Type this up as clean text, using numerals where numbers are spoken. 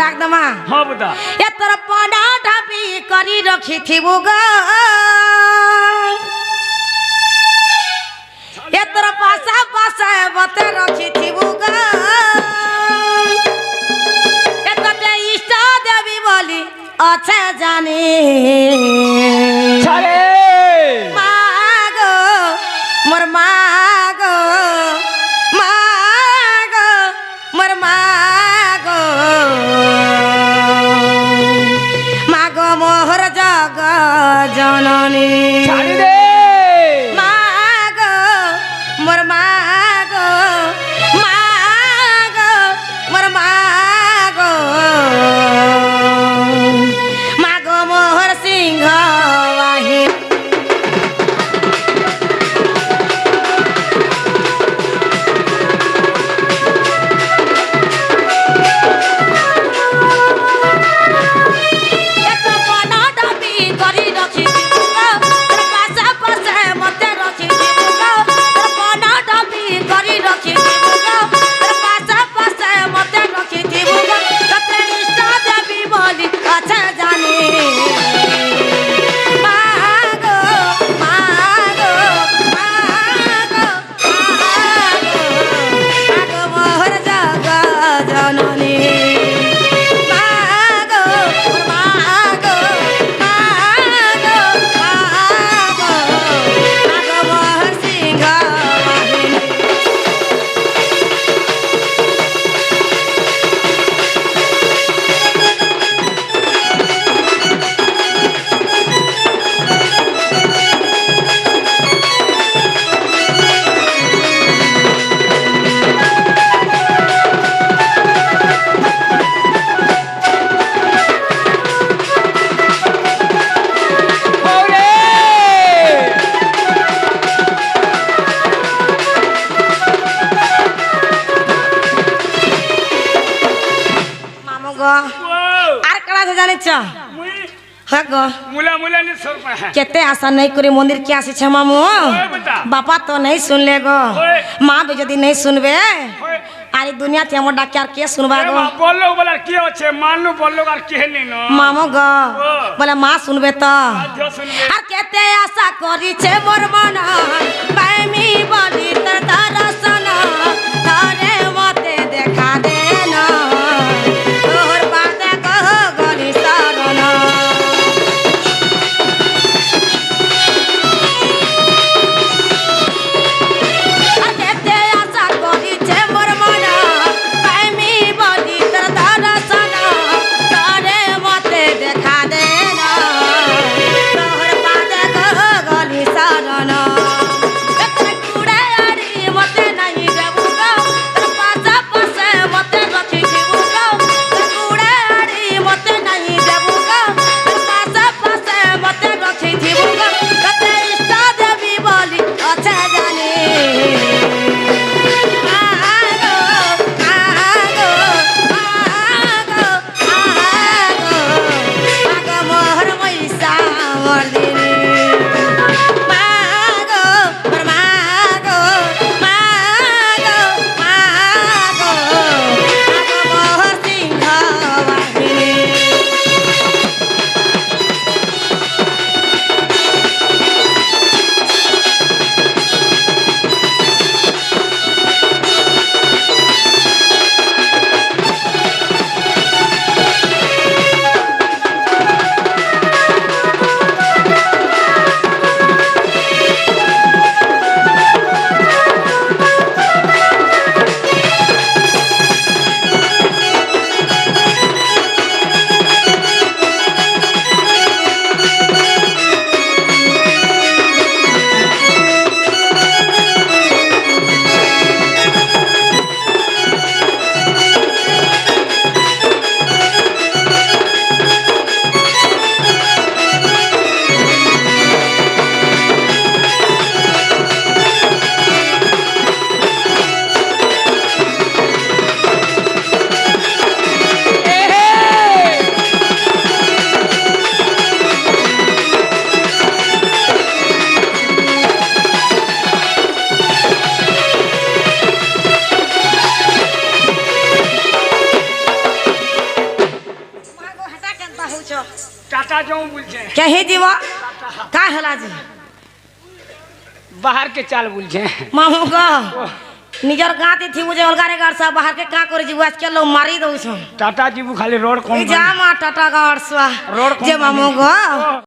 डाक दमा हां बता ए तोर पना ढापी करी रखी थी बुगा ए तोर पासा पासा बते रखी थी बुगा ए तते इष्ट देवी बोली अच्छा जाने छारे मागो मोर मागो मागो मोर मागो मागो मोहर जग जननी छाड़ी दे मागो मोर मागो मागो मोर मागो मागो मोहर सिंह वाही केते आशा नहीं करे मंदिर के आसी छ मामू बापा तो नहीं सुन ले गो माँ भी यदि नहीं सुनबे आरी दुनिया ते हमर डाक्यार के सुनबा गो बोललो बोला के होछे माननु बोललो आर के नहीं न मामू गो बोला माँ सुनबे तो आर केते आशा करी छे मोर मन पामी बोली तर दर्शन तारे मते देखा देना तोहर बात कह गली शरण मते টাটা যাও বলছে কেহি দিব কা হলা যে বাহার কে চাল বলছে মামু গো নিজের গাঁতে থিবু যে অলগারে গাড় সব বাহার কে কা করে ଯିବୁ আজকাল লোক মারি দউছ টাটা जीबू खाली रोड कौन এই যা মা টাটা গাড় সা रोड যে মামু গো